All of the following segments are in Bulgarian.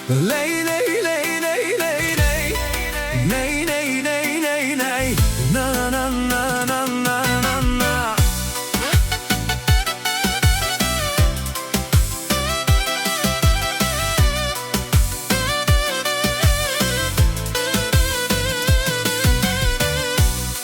Lej, lej, lej, lej, lej, lej. Nej, nej, nej, nej, nej. Na, na, na, na, na, na, na.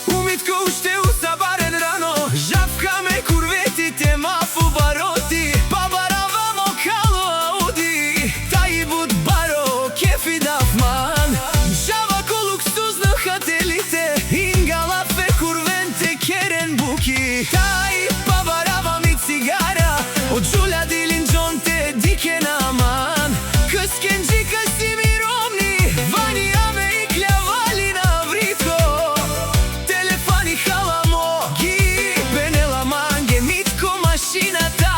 Умитко уште усабарен рано, жавкаме курветите мафу бароти. Бабаравамо кало ауди, тај буд баро кефи дафман. Жавако луксузно хателите, ингалафе курвенте керен буки. Тај бабаравами цигара, од Джулја Дилин джонте дике наман. Къскенджи късими ромни, вани аме и клявали на вритко. Телефони халамо, ги бенела манге, митко машината.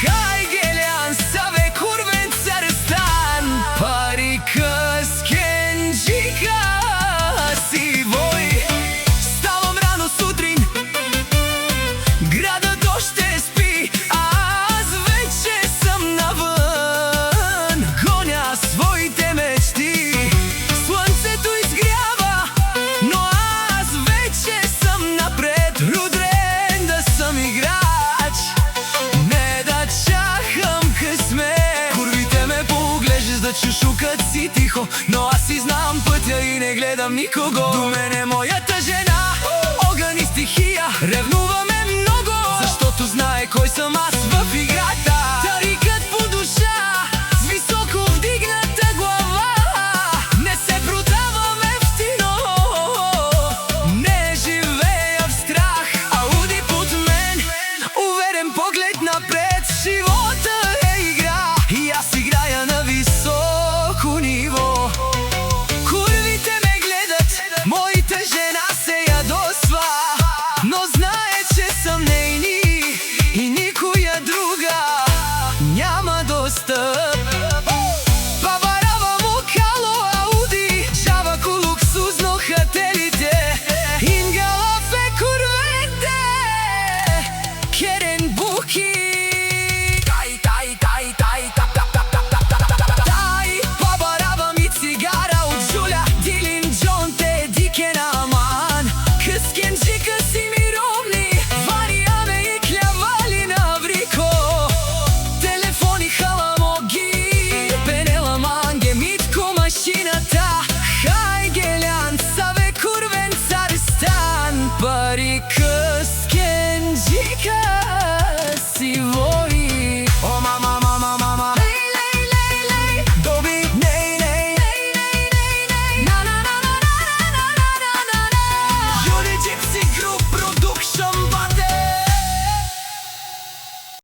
Хај гелеан саве курвен царстан. Пари къскенджика си вој. Ставам рано сутрин, градот оште спи, аз веќе сам навън. Гоня своите мечти, слънцето изгрява, но аз вече съм напред. Рудрен да съм играч, не да чакам късмет. Курвите ме поглеждаш да чушукат си тихо, но аз си знам пътя и не гледам никого. До мене моята жена, огън и стихия, ревнуваме много, защото знае кой съм аз в играта. Тарикът по душа, с високо вдигната глава. Не се продавам ефтино, не живея в страх. Ауди под мен, уверен поглед напред. Живота е игра и аз играя на високо ниво. Курвите ме гледат, моята жена се ядосва, но знае, че съм нейни и никоя друга няма достъп. Бабаравамо кало ауди, жавако луксузно хателите, ингалафе курвете керен буки.